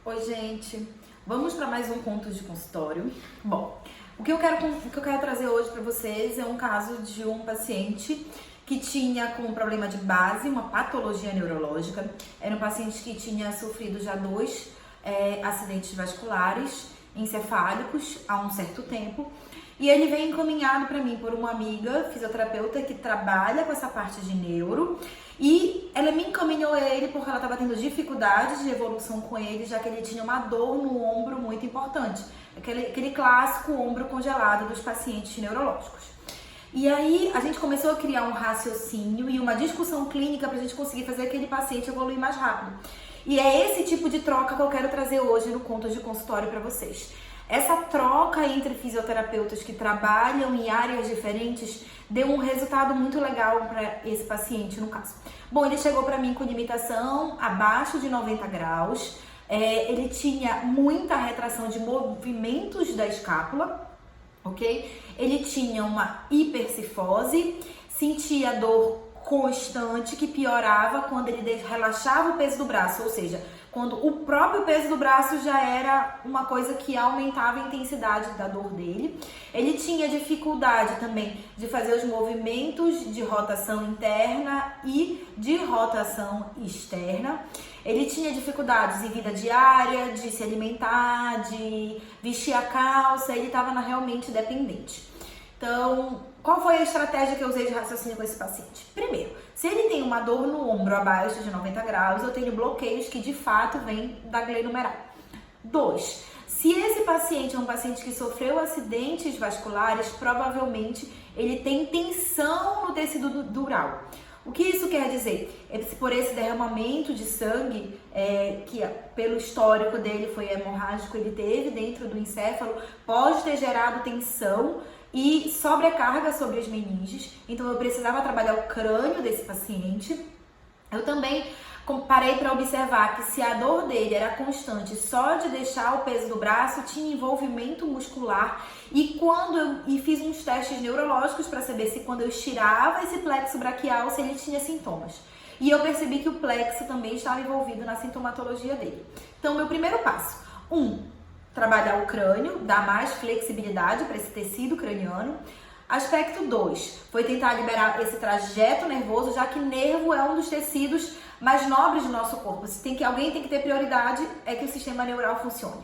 Oi, gente. Vamos para mais um conto de consultório. Bom, o que eu quero trazer hoje para vocês é um caso de um paciente que tinha como problema de base uma patologia neurológica. Era um paciente que tinha sofrido já dois acidentes vasculares encefálicos há um certo tempo. E ele vem encaminhado para mim por uma amiga fisioterapeuta que trabalha com essa parte de neuro. E ela me encaminhou ele porque ela estava tendo dificuldades de evolução com ele, já que ele tinha uma dor no ombro muito importante. Aquele clássico ombro congelado dos pacientes neurológicos. E aí a gente começou a criar um raciocínio e uma discussão clínica para a gente conseguir fazer aquele paciente evoluir mais rápido. E é esse tipo de troca que eu quero trazer hoje no Contos de Consultório para vocês. Essa troca entre fisioterapeutas que trabalham em áreas diferentes deu um resultado muito legal para esse paciente, no caso. Bom, ele chegou para mim com limitação abaixo de 90 graus, ele tinha muita retração de movimentos da escápula, ok? Ele tinha uma hipercifose, sentia dor constante que piorava quando ele relaxava o peso do braço, ou seja, quando o próprio peso do braço já era uma coisa que aumentava a intensidade da dor dele. Ele tinha dificuldade também de fazer os movimentos de rotação interna e de rotação externa. Ele tinha dificuldades em vida diária, de se alimentar, de vestir a calça, ele estava realmente dependente. Então, qual foi a estratégia que eu usei de raciocínio com esse paciente? Primeiro, se ele tem uma dor no ombro abaixo de 90 graus, eu tenho bloqueios que de fato vêm da glenumeral. 2. Se esse paciente é um paciente que sofreu acidentes vasculares, provavelmente ele tem tensão no tecido dural. O que isso quer dizer? Por esse derramamento de sangue, que pelo histórico dele foi hemorrágico, ele teve dentro do encéfalo, pode ter gerado tensão e sobrecarga sobre as meninges. Então eu precisava trabalhar o crânio desse paciente. Eu também parei para observar que se a dor dele era constante só de deixar o peso do braço, tinha envolvimento muscular. E fiz uns testes neurológicos para saber se quando eu estirava esse plexo braquial, se ele tinha sintomas. E eu percebi que o plexo também estava envolvido na sintomatologia dele. Então, meu primeiro passo: trabalhar o crânio, dar mais flexibilidade para esse tecido craniano. Aspecto 2, foi tentar liberar esse trajeto nervoso, já que nervo é um dos tecidos mais nobres do nosso corpo. Alguém tem que ter prioridade, é que o sistema neural funcione.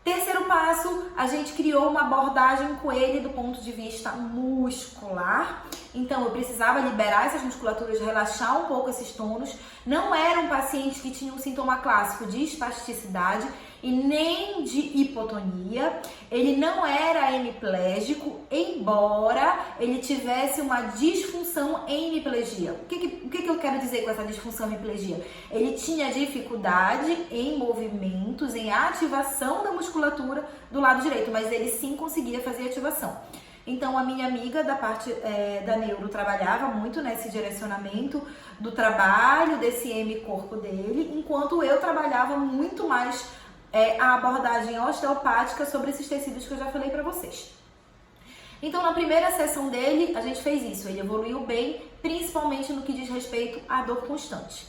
Terceiro passo, a gente criou uma abordagem com ele do ponto de vista muscular. Então, eu precisava liberar essas musculaturas, relaxar um pouco esses tônus. Não era um paciente que tinha um sintoma clássico de espasticidade e nem de hipotonia. Ele não era hemiplégico, embora ele tivesse uma disfunção em hemiplegia. O que eu quero dizer com essa disfunção em hemiplegia? Ele tinha dificuldade em movimentos, em ativação da musculatura do lado direito, mas ele sim conseguia fazer ativação. Então, a minha amiga da parte da neuro trabalhava muito nesse direcionamento do trabalho desse hemicorpo dele, enquanto eu trabalhava muito mais a abordagem osteopática sobre esses tecidos que eu já falei para vocês. Então, na primeira sessão dele, a gente fez isso. Ele evoluiu bem, principalmente no que diz respeito à dor constante.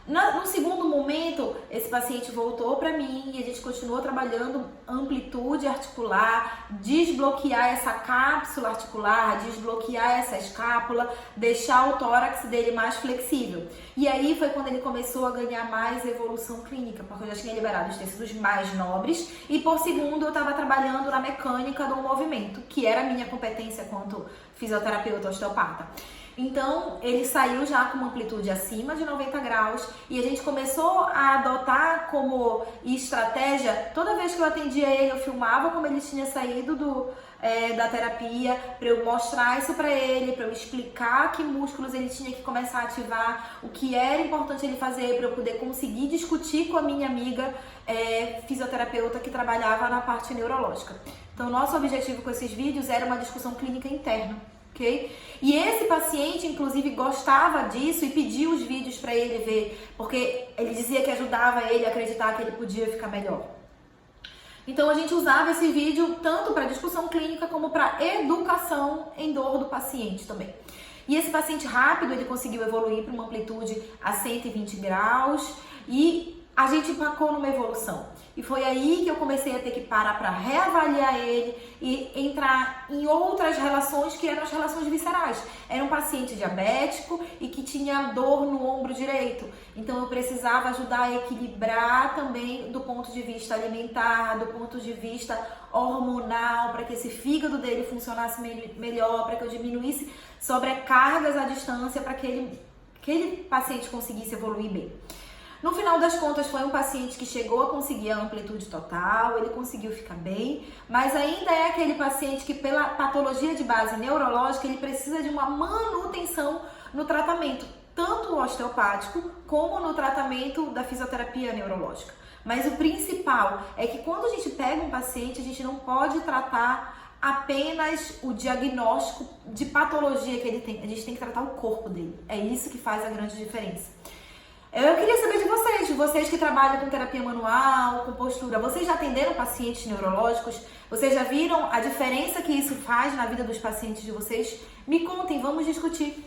No segundo momento, esse paciente voltou para mim e a gente continuou trabalhando amplitude articular, desbloquear essa cápsula articular, desbloquear essa escápula, deixar o tórax dele mais flexível. E aí foi quando ele começou a ganhar mais evolução clínica, porque eu já tinha liberado os tecidos mais nobres e por segundo eu estava trabalhando na mecânica do movimento, que era a minha competência quanto fisioterapeuta osteopata. Então, ele saiu já com uma amplitude acima de 90 graus e a gente começou a adotar como estratégia, toda vez que eu atendia ele, eu filmava como ele tinha saído da terapia, para eu mostrar isso para ele, para eu explicar que músculos ele tinha que começar a ativar, o que era importante ele fazer, para eu poder conseguir discutir com a minha amiga fisioterapeuta que trabalhava na parte neurológica. Então, nosso objetivo com esses vídeos era uma discussão clínica interna. Okay? E esse paciente, inclusive, gostava disso e pediu os vídeos para ele ver, porque ele dizia que ajudava ele a acreditar que ele podia ficar melhor. Então, a gente usava esse vídeo tanto para discussão clínica como para educação em dor do paciente também. E esse paciente rápido, ele conseguiu evoluir para uma amplitude a 120 graus e a gente empacou numa evolução. E foi aí que eu comecei a ter que parar para reavaliar ele e entrar em outras relações que eram as relações viscerais. Era um paciente diabético e que tinha dor no ombro direito. Então eu precisava ajudar a equilibrar também do ponto de vista alimentar, do ponto de vista hormonal, para que esse fígado dele funcionasse melhor, para que eu diminuísse sobrecargas à distância, para que aquele paciente conseguisse evoluir bem. No final das contas, foi um paciente que chegou a conseguir a amplitude total, ele conseguiu ficar bem, mas ainda é aquele paciente que, pela patologia de base neurológica, ele precisa de uma manutenção no tratamento, tanto osteopático como no tratamento da fisioterapia neurológica. Mas o principal é que quando a gente pega um paciente, a gente não pode tratar apenas o diagnóstico de patologia que ele tem, a gente tem que tratar o corpo dele. É isso que faz a grande diferença. Eu queria saber de vocês que trabalham com terapia manual, com postura, vocês já atenderam pacientes neurológicos? Vocês já viram a diferença que isso faz na vida dos pacientes de vocês? Me contem, vamos discutir.